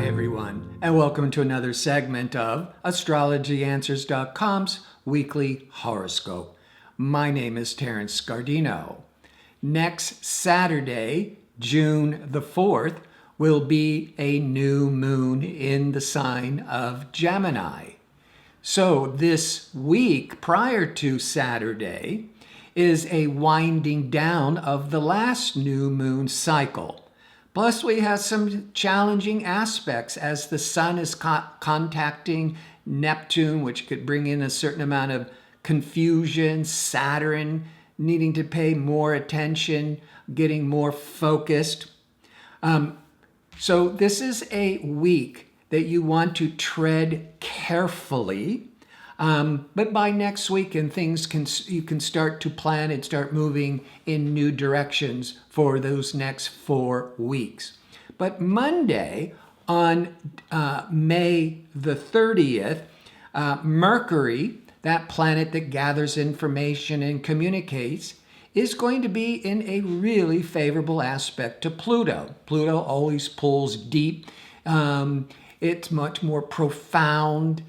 everyone, and welcome to another segment of AstrologyAnswers.com's weekly horoscope. My name is Terrence Scardino. Next Saturday, June the 4th, will be a new moon in the sign of Gemini. So this week prior to Saturday is a winding down of the last new moon cycle. Plus, we have some challenging aspects as the sun is contacting Neptune, which could bring in a certain amount of confusion, Saturn needing to pay more attention, getting more focused. So this is a week that you want to tread carefully. But by next week, and you can start to plan and start moving in new directions for those next 4 weeks. But Monday, on May the 30th, Mercury, that planet that gathers information and communicates, is going to be in a really favorable aspect to Pluto. Pluto always pulls deep. It's much more profound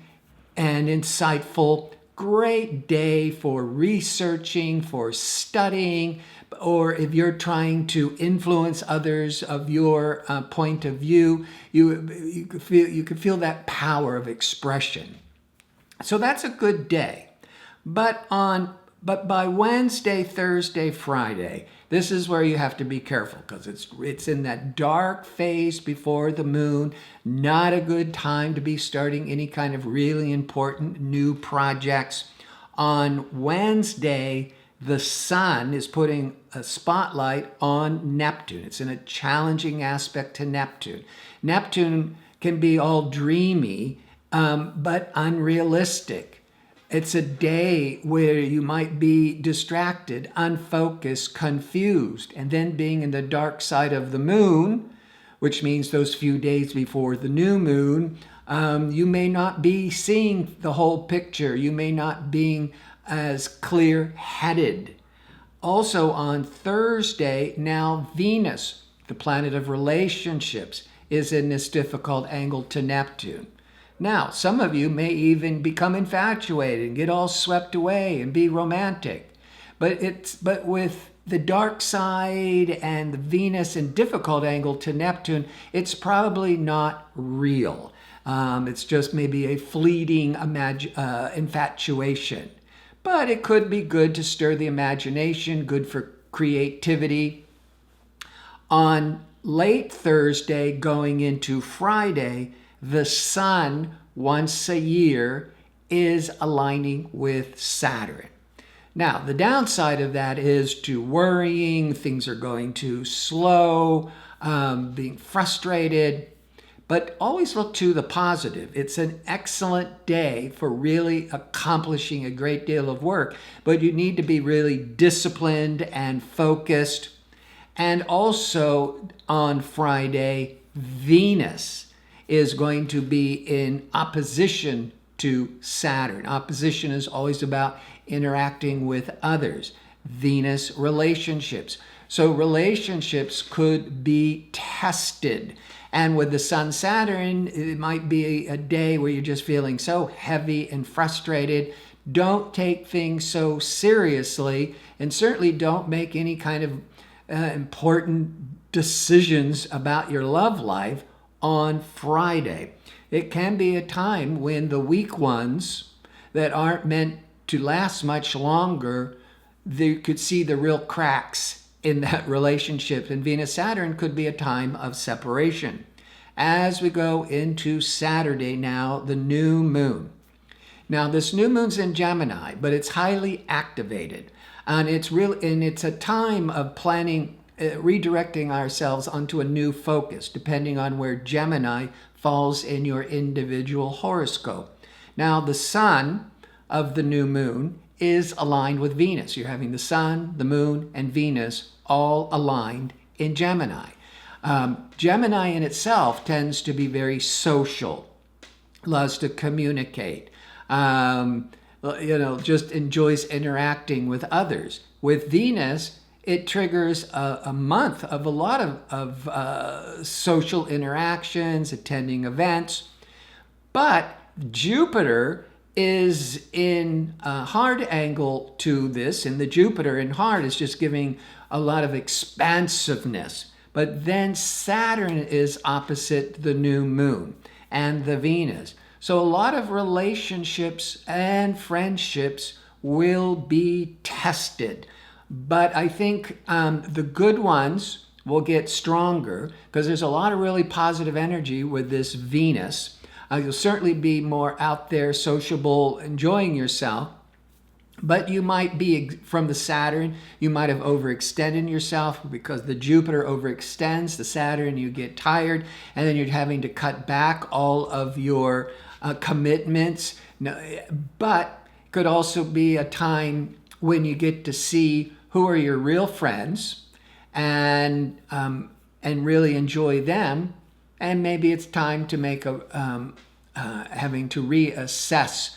and insightful. Great day for researching, for studying, or if you're trying to influence others of your point of view, you could feel that power of expression. So that's a good day. But by Wednesday, Thursday, Friday, this is where you have to be careful because it's in that dark phase before the moon. Not a good time to be starting any kind of really important new projects. On Wednesday, the sun is putting a spotlight on Neptune. It's in a challenging aspect to Neptune. Neptune can be all dreamy, but unrealistic. It's a day where you might be distracted, unfocused, confused, and then being in the dark side of the moon, which means those few days before the new moon, you may not be seeing the whole picture. You may not be as clear-headed. Also on Thursday, now Venus, the planet of relationships, is in this difficult angle to Neptune. Now, some of you may even become infatuated and get all swept away and be romantic. But with the dark side and the Venus in difficult angle to Neptune, it's probably not real. It's just maybe a fleeting infatuation. But it could be good to stir the imagination, good for creativity. On late Thursday going into Friday, the sun, once a year, is aligning with Saturn. Now, the downside of that is to worrying, things are going too slow, being frustrated, but always look to the positive. It's an excellent day for really accomplishing a great deal of work, but you need to be really disciplined and focused. And also on Friday, Venus is going to be in opposition to Saturn. Opposition is always about interacting with others. Venus, relationships. So relationships could be tested. And with the Sun Saturn, it might be a day where you're just feeling so heavy and frustrated. Don't take things so seriously, and certainly don't make any kind of important decisions about your love life on Friday. It can be a time when the weak ones that aren't meant to last much longer, they could see the real cracks in that relationship. And Venus-Saturn could be a time of separation. As we go into Saturday now, the new moon. Now, this new moon's in Gemini, but it's highly activated. And it's a time of planning, redirecting ourselves onto a new focus, depending on where Gemini falls in your individual horoscope. Now, the sun of the new moon is aligned with Venus. You're having the sun, the moon, and Venus all aligned in Gemini. Gemini in itself tends to be very social, loves to communicate, just enjoys interacting with others. With Venus, it triggers a month of a lot of social interactions, attending events. But Jupiter is in a hard angle to this, and the Jupiter in hard is just giving a lot of expansiveness. But then Saturn is opposite the new moon and the Venus. So a lot of relationships and friendships will be tested. But I think the good ones will get stronger because there's a lot of really positive energy with this Venus. You'll certainly be more out there, sociable, enjoying yourself. But you might be, from the Saturn, you might have overextended yourself because the Jupiter overextends the Saturn, you get tired, and then you're having to cut back all of your commitments. But it could also be a time when you get to see who are your real friends and really enjoy them. And maybe it's time to make having to reassess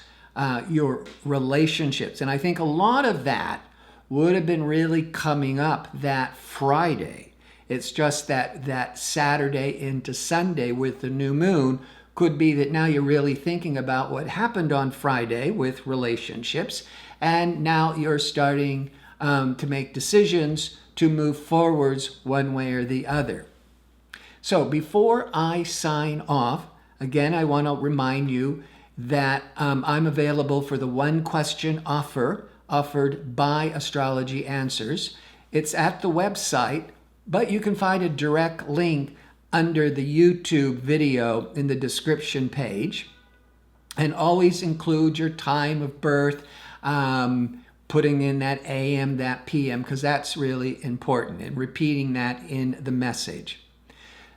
your relationships. And I think a lot of that would have been really coming up that Friday. It's just that Saturday into Sunday with the new moon could be that now you're really thinking about what happened on Friday with relationships, and now you're starting to make decisions to move forwards one way or the other. So before I sign off, again, I want to remind you that I'm available for the one question offer offered by Astrology Answers. It's at the website, but you can find a direct link under the YouTube video in the description page. And always include your time of birth, putting in that AM, that PM, because that's really important, and repeating that in the message.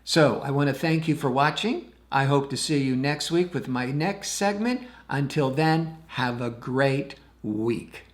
So I want to thank you for watching. I hope to see you next week with my next segment. Until then, have a great week.